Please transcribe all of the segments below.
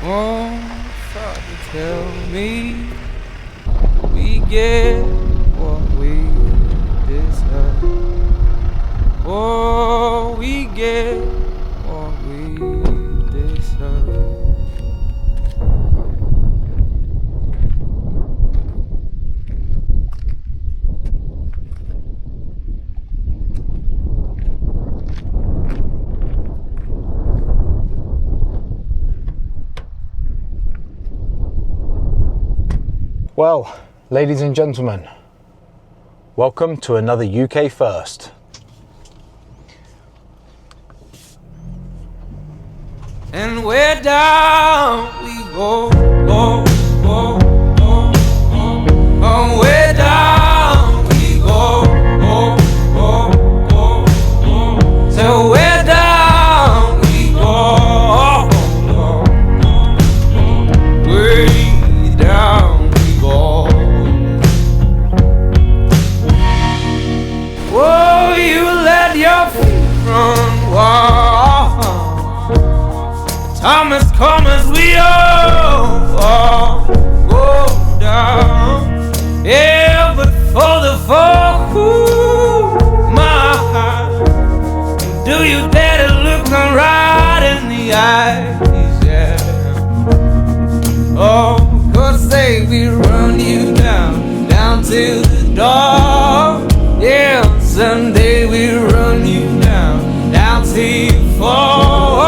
Won't try to tell me we get what we deserve. Oh, we get what we deserve. Well, ladies and gentlemen, welcome to another UK first. And where down we go, go, go, go, go. And where down we go, go, go, go, go. So where down we go, go, go, go. Way down we go. Oh, you let your feet run wild. Time has come as we all go down. Yeah, but for the fall, ooh, my heart, do you dare to look them right in the eyes? Yeah. Oh, 'cause they will run you down, down to the door. Yeah, someday we run you down, down till you fall.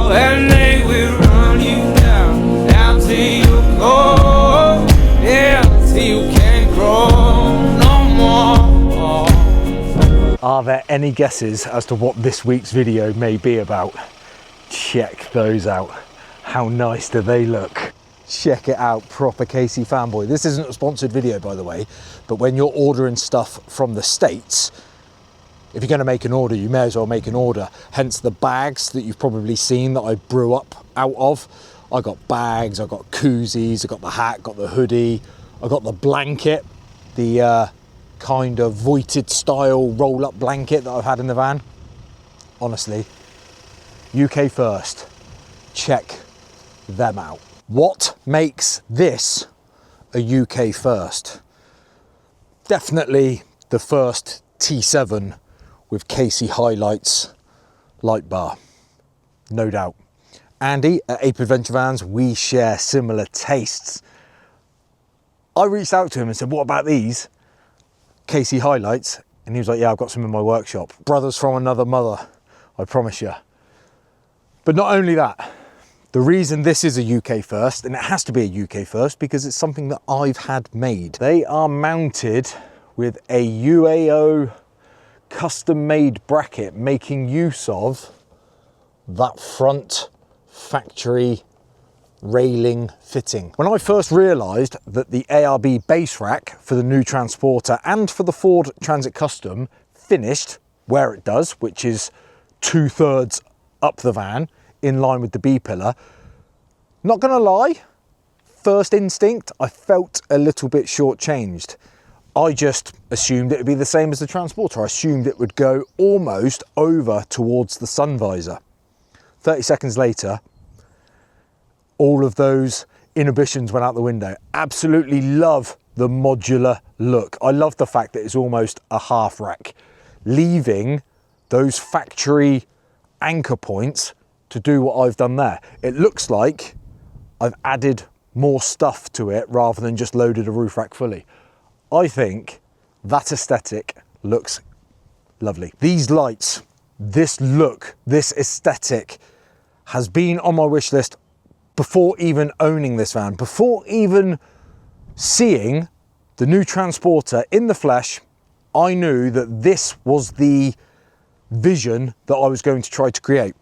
And they will run you down, down till you go. Yeah, till you can't grow no more. Are there any guesses as to what this week's video may be about? Check those out. How nice do they look? Check it out, proper KC fanboy. This isn't a sponsored video, by the way, but when you're ordering stuff from the States, if you're going to make an order, you may as well make an order. Hence the bags that you've probably seen that I brew up out of. I got bags, I got koozies, I got the hat, got the hoodie, I got the blanket, the kind of voited style roll-up blanket that I've had in the van. Honestly, UK first. Check them out. What makes this a UK first? Definitely the first T7 with KC HiLites light bar, no doubt. Andy at Ape Adventure Vans, we share similar tastes. I reached out to him and said, what about these KC HiLites? And he was like, yeah, I've got some in my workshop. Brothers from another mother, I promise you. But not only that, the reason this is a UK first, and it has to be a UK first because it's something that I've had made. They are mounted with a UAO custom-made bracket, making use of that front factory railing fitting. When I first realised that the ARB base rack for the new Transporter and for the Ford Transit Custom finished where it does, which is 2/3 up the van, in line with the B-pillar, not gonna lie, first instinct, I felt a little bit shortchanged. I just assumed it would be the same as the Transporter. I assumed it would go almost over towards the sun visor. 30 seconds later, all of those inhibitions went out the window. Absolutely love the modular look. I love the fact that it's almost a half rack, leaving those factory anchor points to do what I've done there. It looks like I've added more stuff to it rather than just loaded a roof rack fully. I think that aesthetic looks lovely. These lights, this look, this aesthetic has been on my wish list before even owning this van, before even seeing the new Transporter in the flesh. I knew that this was the vision that I was going to try to create.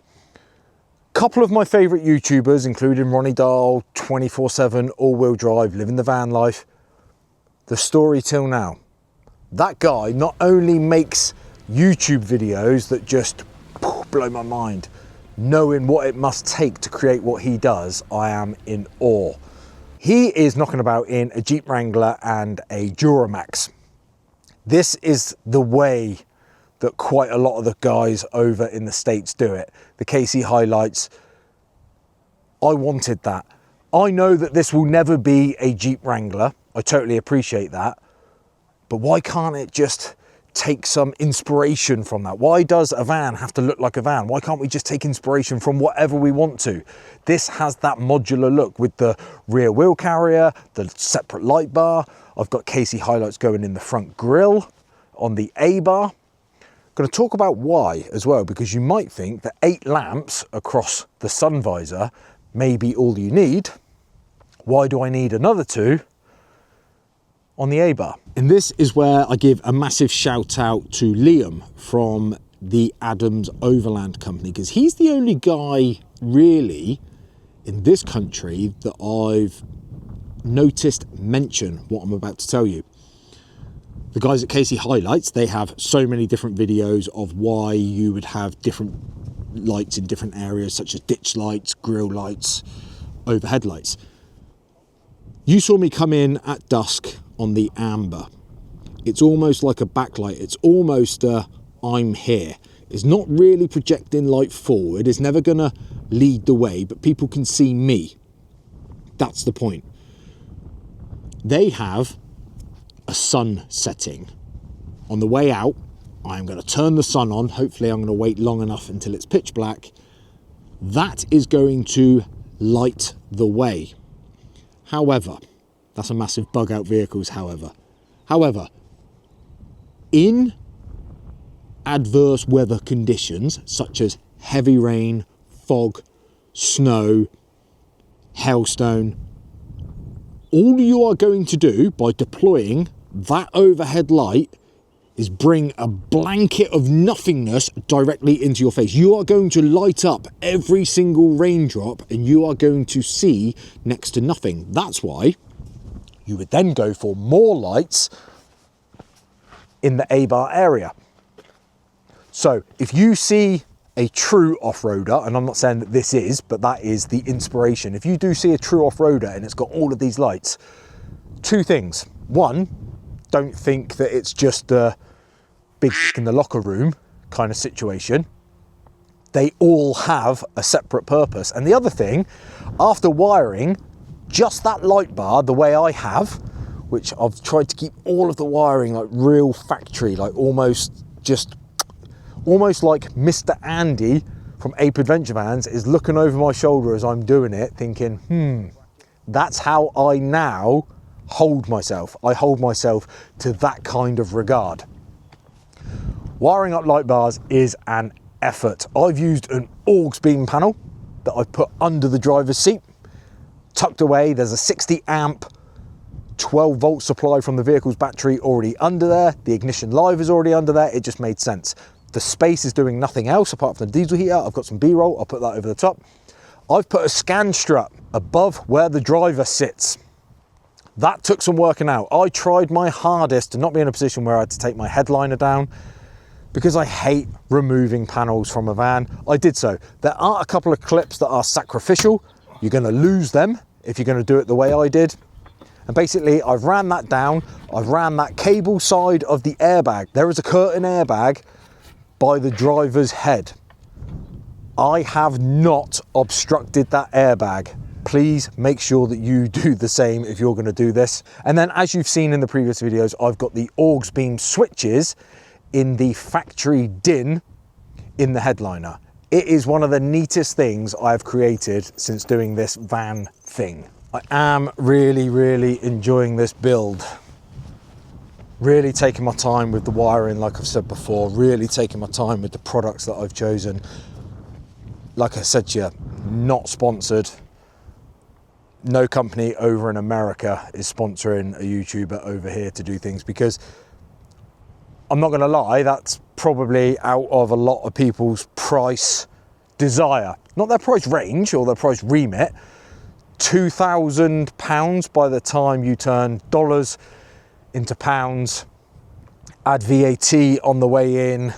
Couple of my favourite YouTubers, including Ronnie Dahl, 24/7, all-wheel drive, living the van life. The story till now. That guy not only makes YouTube videos that just blow my mind, knowing what it must take to create what he does, I am in awe. He is knocking about in a Jeep Wrangler and a Duramax. This is the way that quite a lot of the guys over in the States do it. The KC HiLites, I wanted that. I know that this will never be a Jeep Wrangler. I totally appreciate that. But why can't it just take some inspiration from that? Why does a van have to look like a van? Why can't we just take inspiration from whatever we want to? This has that modular look with the rear wheel carrier, the separate light bar. I've got KC HiLites going in the front grille on the A-bar. I'm going to talk about why as well, because you might think that 8 lamps across the sun visor may be all you need. Why do I need another 2 on the A-bar? And this is where I give a massive shout out to Liam from the Adams Overland Company, because he's the only guy really in this country that I've noticed mention what I'm about to tell you. The guys at KC HiLites, they have so many different videos of why you would have different lights in different areas, such as ditch lights, grille lights, overhead lights. You saw me come in at dusk on the amber. It's almost like a backlight. It's almost a I'm here. It's not really projecting light forward. It's never gonna lead the way, but people can see me. That's the point. They have a sun setting. On the way out, I'm going to turn the sun on. Hopefully I'm going to wait long enough until it's pitch black. That is going to light the way. However, that's a massive bug out vehicles, however, in adverse weather conditions, such as heavy rain, fog, snow, hailstone, all you are going to do by deploying that overhead light is bring a blanket of nothingness directly into your face. You are going to light up every single raindrop and you are going to see next to nothing. That's why you would then go for more lights in the A-bar area. So if you see a true off-roader, and I'm not saying that this is, but that is the inspiration. If you do see a true off-roader and it's got all of these lights, 2 things. One, don't think that it's just a big in the locker room kind of situation. They all have a separate purpose. And the other thing, after wiring just that light bar the way I have, which I've tried to keep all of the wiring like real factory, like almost like Mr. Andy from Ape Adventure Vans is looking over my shoulder as I'm doing it, thinking, that's how I now hold myself. I hold myself to that kind of regard. Wiring up light bars is an effort. I've used an aux beam panel that I've put under the driver's seat, tucked away. There's a 60 amp 12 volt supply from the vehicle's battery already under there. The ignition live is already under there. It just made sense. The space is doing nothing else apart from the diesel heater. I've got some B-roll, I'll put that over the top. I've put a scan strut above where the driver sits. That took some working out. I tried my hardest to not be in a position where I had to take my headliner down because I hate removing panels from a van. I did so. There are a couple of clips that are sacrificial. You're gonna lose them if you're gonna do it the way I did. And basically I've ran that down. I've ran that cable side of the airbag. There is a curtain airbag by the driver's head. I have not obstructed that airbag. Please make sure that you do the same if you're going to do this. And then, as you've seen in the previous videos, I've got the aux beam switches in the factory DIN in the headliner. It is one of the neatest things I've created since doing this van thing. I am really enjoying this build. Really taking my time with the wiring, like I've said before, really taking my time with the products that I've chosen. Like I said to you, not sponsored. No company over in America is sponsoring a YouTuber over here to do things, because I'm not gonna lie, that's probably out of a lot of people's price desire. Not their price range or their price remit. £2,000 by the time you turn dollars into pounds, add VAT on the way in,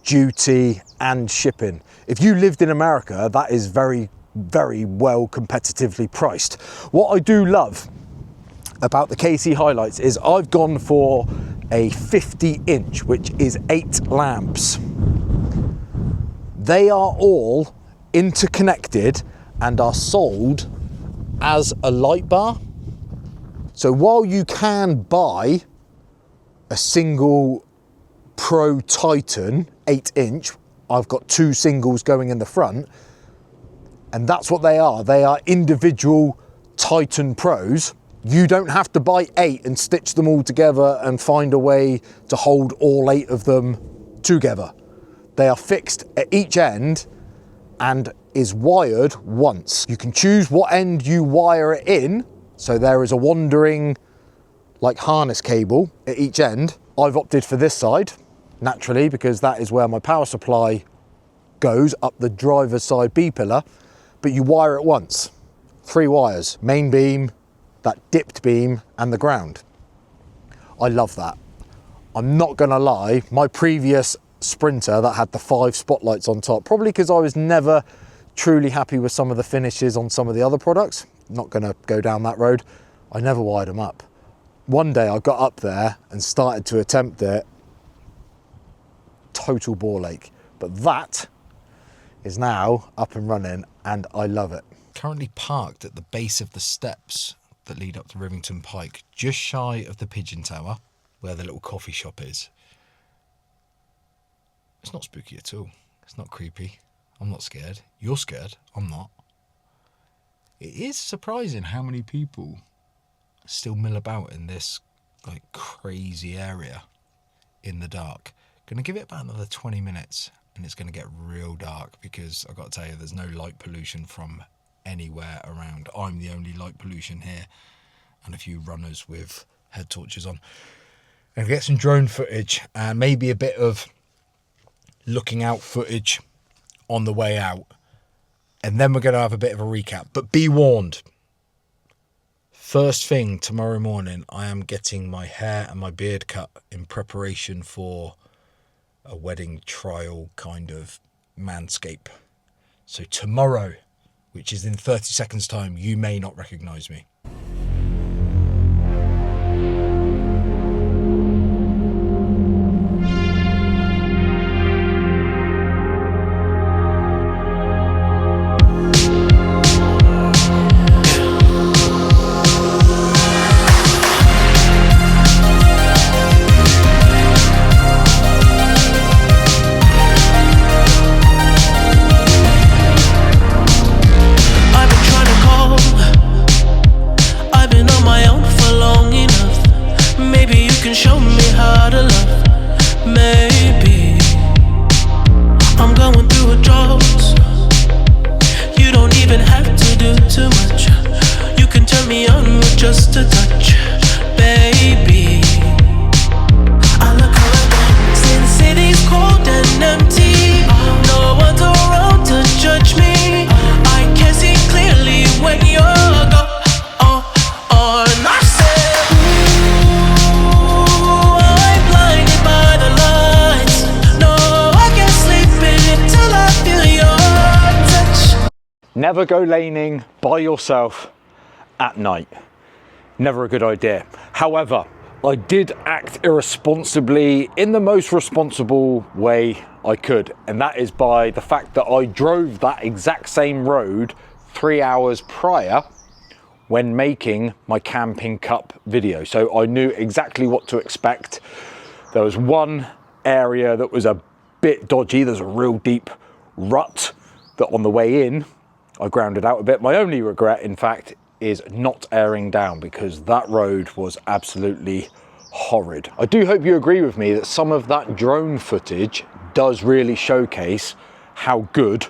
duty and shipping. If you lived in America, that is very well competitively priced. What I do love about the KC HiLites is I've gone for a 50-inch, which is 8 lamps. They are all interconnected and are sold as a light bar. So while you can buy a single Pro Titan 8-inch, I've got 2 singles going in the front, and that's what they are. They are individual Titan Pros. You don't have to buy 8 and stitch them all together and find a way to hold all 8 of them together. They are fixed at each end and is wired once. You can choose what end you wire it in. So there is a wandering like harness cable at each end. I've opted for this side, naturally, because that is where my power supply goes, up the driver's side B pillar, but you wire it once. 3 wires, main beam, that dipped beam, and the ground. I love that. I'm not gonna lie, my previous Sprinter that had the 5 spotlights on top, probably because I was never truly happy with some of the finishes on some of the other products, not gonna go down that road, I never wired them up. One day I got up there and started to attempt it, total ball ache, but that is now up and running and I love it. Currently parked at the base of the steps that lead up to Rivington Pike, just shy of the Pigeon Tower, where the little coffee shop is. It's not spooky at all. It's not creepy. I'm not scared. You're scared. I'm not. It is surprising how many people still mill about in this like crazy area in the dark. Gonna give it about another 20 minutes and it's gonna get real dark, because I've got to tell you, there's no light pollution from anywhere around. I'm the only light pollution here, and a few runners with head torches on. And get some drone footage and maybe a bit of looking out footage on the way out, and then we're going to have a bit of a recap. But be warned, first thing tomorrow morning I am getting my hair and my beard cut in preparation for a wedding trial kind of manscape. So tomorrow, which is in 30 seconds time, you may not recognise me. Never go laning by yourself at night. Never a good idea. However, I did act irresponsibly in the most responsible way I could, and that is by the fact that I drove that exact same road 3 hours prior when making my camping cup video. So I knew exactly what to expect. There was one area that was a bit dodgy. There's a real deep rut that on the way in, I grounded out a bit. My only regret, in fact, is not airing down, because that road was absolutely horrid. I do hope you agree with me that some of that drone footage does really showcase how good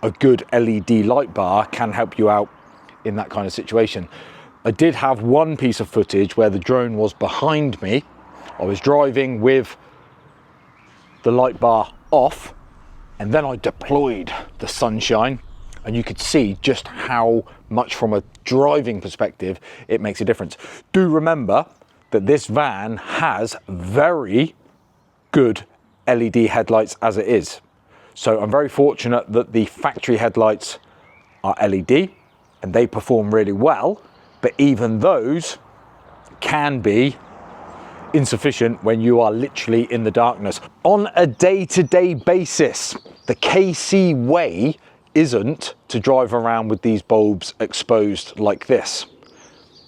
a good LED light bar can help you out in that kind of situation. I did have one piece of footage where the drone was behind me. I was driving with the light bar off, and then I deployed the sunshine, and you could see just how much from a driving perspective it makes a difference. Do remember that this van has very good LED headlights as it is. So I'm very fortunate that the factory headlights are LED and they perform really well, but even those can be insufficient when you are literally in the darkness. On a day-to-day basis, the KC way isn't to drive around with these bulbs exposed like this.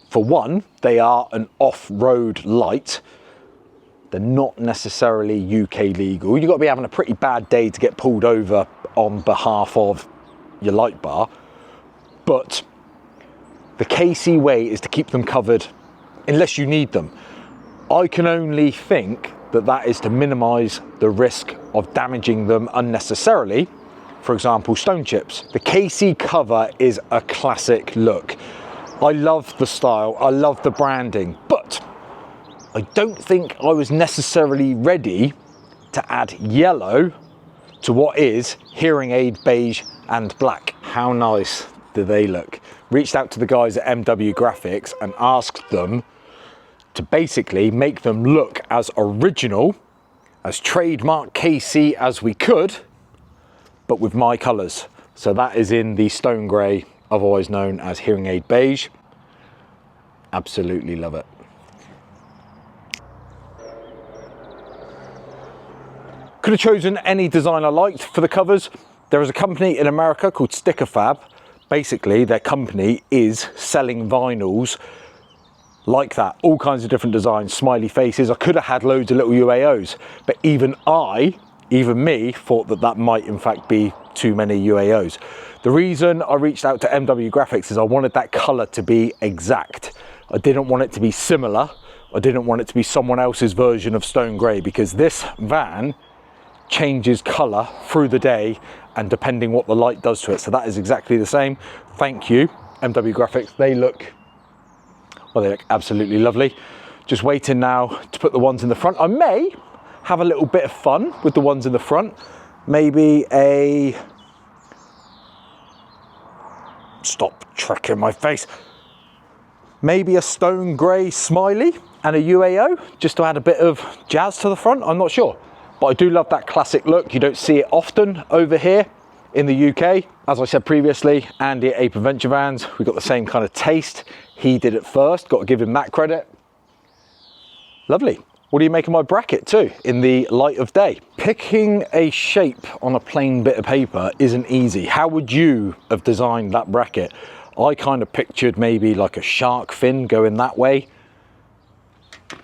For one, they are an off-road light. They're not necessarily UK legal. You've got to be having a pretty bad day to get pulled over on behalf of your light bar. But the KC way is to keep them covered unless you need them. I can only think that that is to minimize the risk of damaging them unnecessarily. For example, stone chips. The KC cover is a classic look. I love the style, I love the branding, but I don't think I was necessarily ready to add yellow to what is hearing aid beige and black. How nice do they look? Reached out to the guys at MW Graphics and asked them to basically make them look as original, as trademark KC as we could, but with my colours. So that is in the stone grey, otherwise known as hearing aid beige. Absolutely love it. Could have chosen any design I liked for the covers. There is a company in America called Sticker Fab. Basically, their company is selling vinyls like that, all kinds of different designs, smiley faces. I could have had loads of little UAOs, but even me, thought that that might in fact be too many UAOs. The reason I reached out to MW Graphics is I wanted that color to be exact. I didn't want it to be similar. I didn't want it to be someone else's version of stone grey, because this van changes color through the day and depending what the light does to it. So that is exactly the same. Thank you, MW Graphics. They look absolutely lovely. Just waiting now to put the ones in the front. I may have a little bit of fun with the ones in the front. Maybe a, stop tracking my face. Maybe a stone grey smiley and a UAO, just to add a bit of jazz to the front. I'm not sure, but I do love that classic look. You don't see it often over here in the UK. As I said previously, Andy at Ape Adventure Vans, we got the same kind of taste. He did it first, got to give him that credit. Lovely. What do you make of my bracket too, in the light of day? Picking a shape on a plain bit of paper isn't easy. How would you have designed that bracket? I kind of pictured maybe like a shark fin going that way.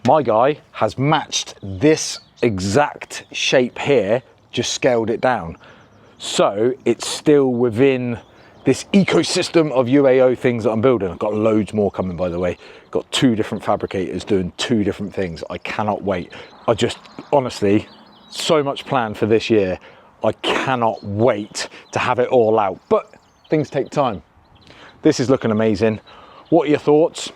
My guy has matched this exact shape here, just scaled it down. So it's still within this ecosystem of UAO things that I'm building. I've got loads more coming, by the way. Got 2 different fabricators doing 2 different things. I cannot wait. I just, honestly, so much planned for this year. I cannot wait to have it all out, but things take time. This is looking amazing. What are your thoughts?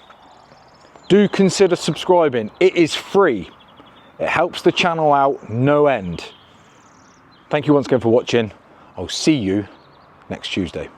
Do consider subscribing. It is free. It helps the channel out no end. Thank you once again for watching. I'll see you next Tuesday.